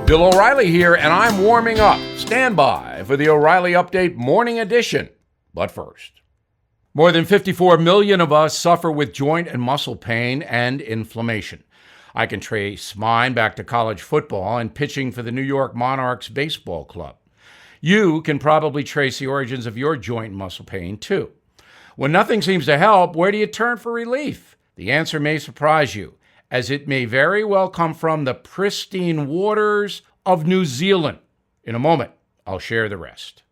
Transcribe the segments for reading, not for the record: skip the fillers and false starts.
Bill O'Reilly here, and I'm warming up. Stand by for the O'Reilly Update Morning Edition. But first, more than 54 million of us suffer with joint and muscle pain and inflammation. I can trace mine back to college football and pitching for the New York Monarchs baseball club. You can probably trace the origins of your joint and muscle pain too. When nothing seems to help, where do you turn for relief? The answer may surprise you, as it may very well come from the pristine waters of New Zealand. In a moment, I'll share the rest.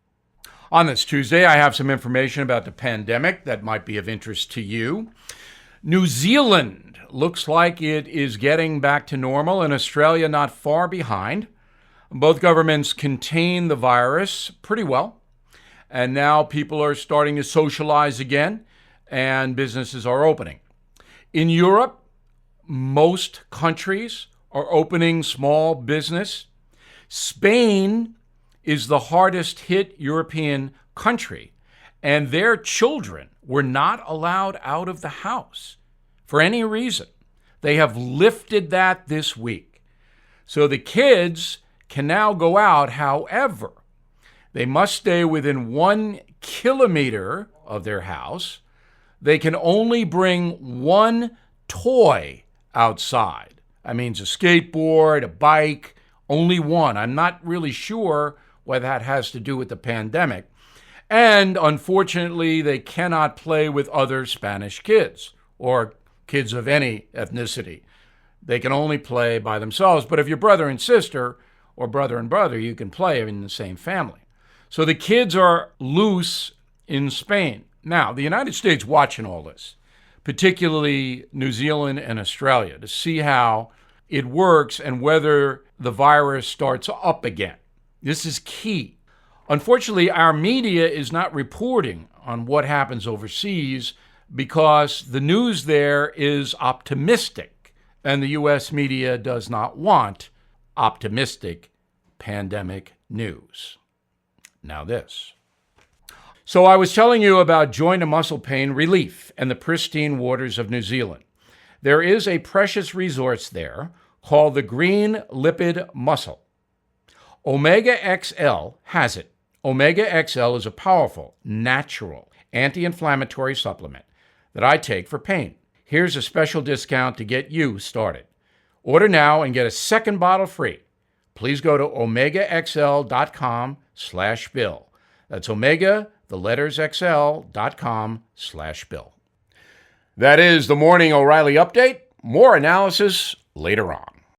On this Tuesday, I have some information about the pandemic that might be of interest to you. New Zealand looks like it is getting back to normal, and Australia not far behind. Both governments contain the virus pretty well, and now people are starting to socialize again, and businesses are opening. In Europe, most countries are opening small business. Spain is the hardest hit European country, and their children were not allowed out of the house for any reason. They have lifted that this week. So the kids can now go out. However, they must stay within 1 kilometer of their house. They can only bring one toy outside. That means a skateboard, a bike, only one. I'm not really sure what that has to do with the pandemic. And unfortunately, they cannot play with other Spanish kids or kids of any ethnicity. They can only play by themselves. But if you're brother and sister or brother and brother, you can play in the same family. So the kids are loose in Spain. Now, the United States watching all this, particularly New Zealand and Australia, to see how it works and whether the virus starts up again. This is key. Unfortunately, our media is not reporting on what happens overseas because the news there is optimistic, and the U.S. media does not want optimistic pandemic news. Now this. So I was telling you about joint and muscle pain relief and the pristine waters of New Zealand. There is a precious resource there called the Green Lipid Muscle. Omega XL has it. Omega XL is a powerful, natural, anti-inflammatory supplement that I take for pain. Here's a special discount to get you started. Order now and get a second bottle free. Please go to omegaxl.com/bill. That's Omega, the letters XL.com/bill. That is the Morning O'Reilly Update. More analysis later on.